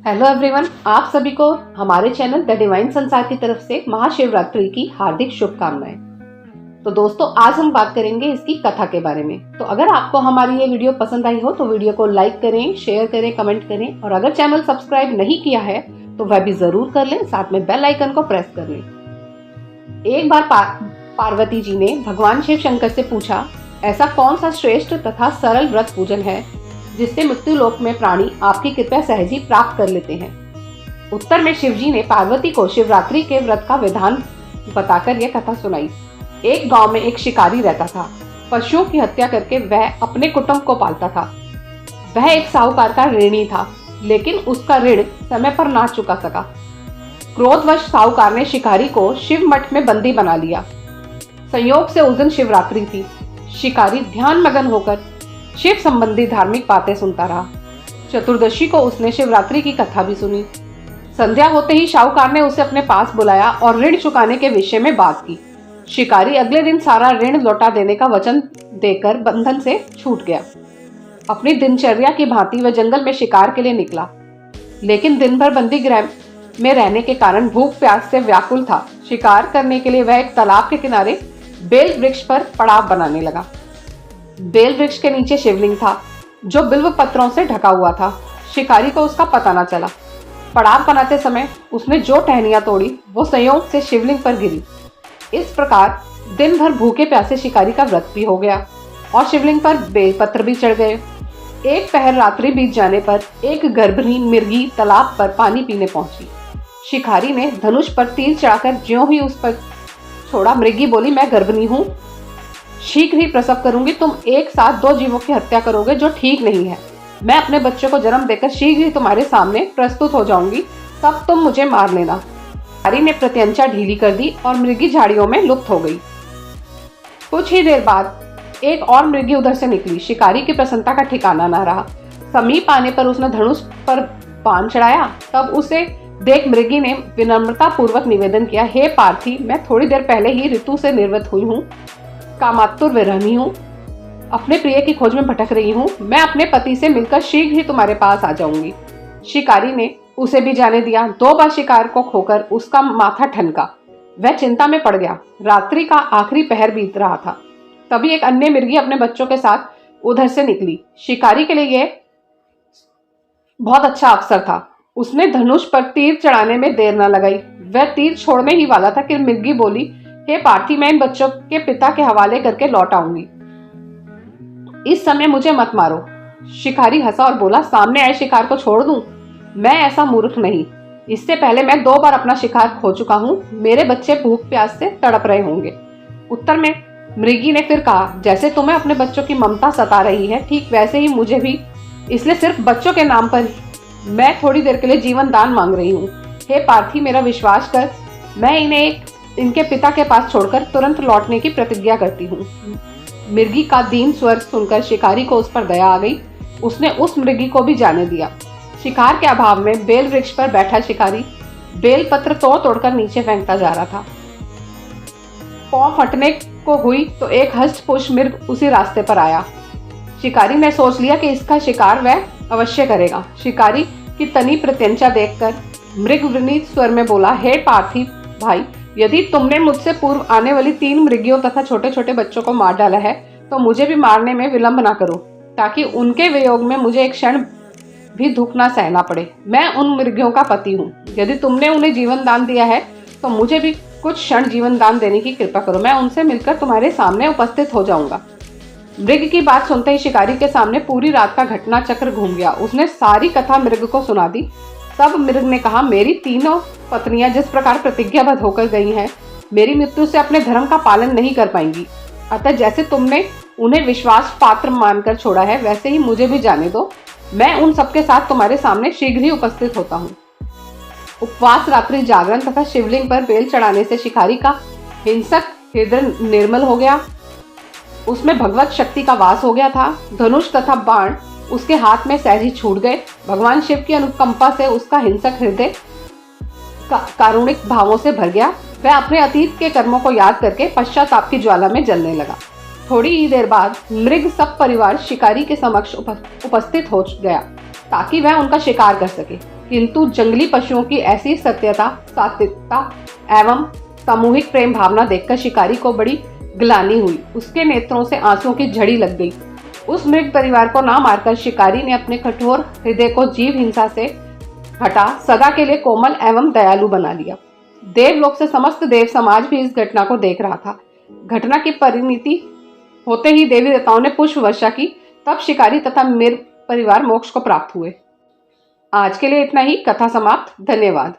Hello everyone, आप सभी को हमारे चैनल द डिवाइन संसार की तरफ से महाशिवरात्रि की हार्दिक शुभकामनाएं। तो दोस्तों, आज हम बात करेंगे इसकी कथा के बारे में। तो अगर आपको हमारी ये वीडियो पसंद आई हो तो वीडियो को लाइक करें, शेयर करें, कमेंट करें और अगर चैनल सब्सक्राइब नहीं किया है तो वह भी जरूर कर लें, साथ में बेल आइकन को प्रेस कर लें। एक बार पार्वती जी ने भगवान शिव शंकर से पूछा, ऐसा कौन सा श्रेष्ठ तथा सरल व्रत पूजन है जिससे मृत्यु लोक में प्राणी आपकी कृपया सहज ही प्राप्त कर लेते हैं। उत्तर में शिवजी ने पार्वती को शिवरात्रि के व्रत का विधान बताकर यह कथा सुनाई। एक गांव में एक शिकारी रहता था। पशुओं की हत्या करके वह अपने कुटुंब को पालता था। वह एक साहूकार का ऋणी था, लेकिन उसका ऋण समय पर ना चुका सका। क्रोधवश साहूकार ने शिकारी को शिव मठ में बंदी बना लिया। संयोग से उस दिन शिवरात्रि थी। शिकारी ध्यान मगन होकर शिव संबंधी धार्मिक बातें सुनता रहा। चतुर्दशी को उसने शिवरात्रि की कथा भी सुनी। संध्या होते ही साहूकार ने उसे अपने पास बुलाया और ऋण चुकाने के विषय में बात की। शिकारी अगले दिन सारा ऋण लौटा देने का वचन देकर बंधन से छूट गया। अपनी दिनचर्या की भांति वह जंगल में शिकार के लिए निकला, लेकिन दिन भर बंदी गृह में रहने के कारण भूख प्यास से व्याकुल था। शिकार करने के लिए वह एक तालाब के किनारे बेल वृक्ष पर पड़ाव बनाने लगा। बेल वृक्ष के नीचे शिवलिंग था जो बिल्व पत्रों से ढका हुआ था। शिकारी को उसका पता न चला। पड़ाव बनाते समय उसने जो टहनियां तोड़ी वो संयोग से शिवलिंग पर गिरी। इस प्रकार दिन भर भूखे प्यासे शिकारी का व्रत भी हो गया और शिवलिंग पर बेलपत्र भी चढ़ गए। एक पहर रात्रि बीत जाने पर एक गर्भिणी मिर्गी तालाब पर पानी पीने पहुंची। शिकारी ने धनुष पर तीर चढ़ाकर ज्यों ही उस पर छोड़ा, मृगी बोली, मैं गर्भिणी हूँ, शीघ्र ही प्रसव करूंगी। तुम एक साथ दो जीवों की हत्या करोगे जो ठीक नहीं है। मैं अपने बच्चों को जन्म देकर शीघ्र ही तुम्हारे सामने प्रस्तुत हो जाऊंगी, तब तुम मुझे मार लेना। शिकारी ने प्रत्यंचा ढीली कर दी और मृगी झाड़ियों में लुप्त हो गई। कुछ ही देर बाद एक और मृगी उधर से निकली। शिकारी की प्रसन्नता का ठिकाना न रहा। समीप आने पर उसने धनुष पर बाण चढ़ाया। तब उसे देख मृगी ने विनम्रता पूर्वक निवेदन किया, हे पार्थी, मैं थोड़ी देर पहले ही ऋतु से निर्वत हुई हूँ, कामातुर विरहिणी हूँ, अपने प्रिय की खोज में भटक रही हूँ। मैं अपने पति से मिलकर शीघ्र ही तुम्हारे पास आ जाऊंगी। शिकारी ने उसे भी जाने दिया। 2 बार शिकार को खोकर उसका माथा ठनका। वह चिंता में पड़ गया। रात्रि का आखिरी पहर बीत रहा था। तभी एक अन्य मिर्गी अपने बच्चों के साथ उधर से निकली। शिकारी के लिए यह बहुत अच्छा अवसर था। उसने धनुष पर तीर चढ़ाने में देर न लगाई। वह तीर छोड़ने ही वाला था कि मिर्गी बोली, हे पार्थी, मैं इन बच्चों के पिता के हवाले करके लौट आऊंगी, इस समय मुझे मत मारो। शिकारी हंसा और बोला, सामने आए शिकार को छोड़ दूं? मैं ऐसा मूर्ख नहीं। इससे पहले मैं 2 बार अपना शिकार खो चुका हूं। मेरे बच्चे भूख प्यास से तड़प रहे होंगे। उत्तर में मृगी ने फिर कहा, जैसे तुम्हें अपने बच्चों की ममता सता रही है, ठीक वैसे ही मुझे भी, इसलिए सिर्फ बच्चों के नाम पर मैं थोड़ी देर के लिए जीवन दान मांग रही हूँ। हे पार्थी, मेरा विश्वास कर, मैं इन्हें इनके पिता के पास छोड़कर तुरंत लौटने की प्रतिज्ञा करती हूँ। मृगी का दीन स्वर सुनकर शिकारी को उस पर दया आ गई। उसने उस मृगी को भी जाने दिया। शिकार के अभाव में बेल वृक्ष पर बैठा शिकारी बेल पत्र तोड़ तोड़कर नीचे फेंकता जा रहा था। पांव फटने को हुई तो एक हष्टपुष्ट मृग उसी रास्ते पर आया। शिकारी ने सोच लिया कि इसका शिकार वह अवश्य करेगा। शिकारी की तनी प्रत्यंचा देखकर मृग विनीत स्वर में बोला, हे पार्थी भाई, यदि तुमने मुझसे पूर्व आने वाली 3 मृगियों तथा छोटे छोटे बच्चों को मार डाला है तो मुझे भी मारने में विलंब ना करो, ताकि उनके वियोग में मुझे एक क्षण भी दुख ना सहना पड़े। मैं उन मृगियों का पति हूँ। यदि तुमने उन्हें जीवन दान दिया है तो मुझे भी कुछ क्षण जीवन दान देने की कृपा करो। मैं उनसे मिलकर तुम्हारे सामने उपस्थित हो जाऊंगा। मृग की बात सुनते ही शिकारी के सामने पूरी रात का घटना चक्र घूम गया। उसने सारी कथा मृग को सुना दी। तब मृग ने कहा, मेरी 3 पत्नियां जिस प्रकार प्रतिज्ञाबद्ध होकर गई हैं, मेरी मृत्यु से अपने धर्म का पालन नहीं कर पाएंगी। अतः जैसे तुमने उन्हें विश्वास पात्र मानकर छोड़ा है, वैसे ही मुझे भी जाने दो। मैं उन सबके साथ तुम्हारे सामने शीघ्र ही उपस्थित होता हूँ। उपवास, रात्रि जागरण तथा शिवलिंग पर बेल चढ़ाने से शिकारी का हिंसक हृदय निर्मल हो गया। उसमें भगवत शक्ति का वास हो गया था। धनुष तथा बाण उसके हाथ में सहज ही छूट गए। भगवान शिव की अनुकंपा से उसका हिंसक हृदय कारुणिक भावों से भर गया। वह अपने अतीत के कर्मों को याद करके पश्चाताप की ज्वाला में जलने लगा। थोड़ी ही देर बाद मृग सब परिवार शिकारी के समक्ष उपस्थित हो गया ताकि वह उनका शिकार कर सके। किंतु जंगली पशुओं की ऐसी सत्यता, सात्विकता एवं सामूहिक प्रेम भावना देखकर शिकारी को बड़ी ग्लानि हुई। उसके नेत्रों से आंसुओं की झड़ी लग गई। उस मृग परिवार को ना मारकर शिकारी ने अपने कठोर हृदय को जीव हिंसा से हटा सदा के लिए कोमल एवं दयालु बना लिया। देवलोक से समस्त देव समाज भी इस घटना को देख रहा था। घटना की परिणति होते ही देवी देवताओं ने पुष्प वर्षा की। तब शिकारी तथा मृग परिवार मोक्ष को प्राप्त हुए। आज के लिए इतना ही। कथा समाप्त। धन्यवाद।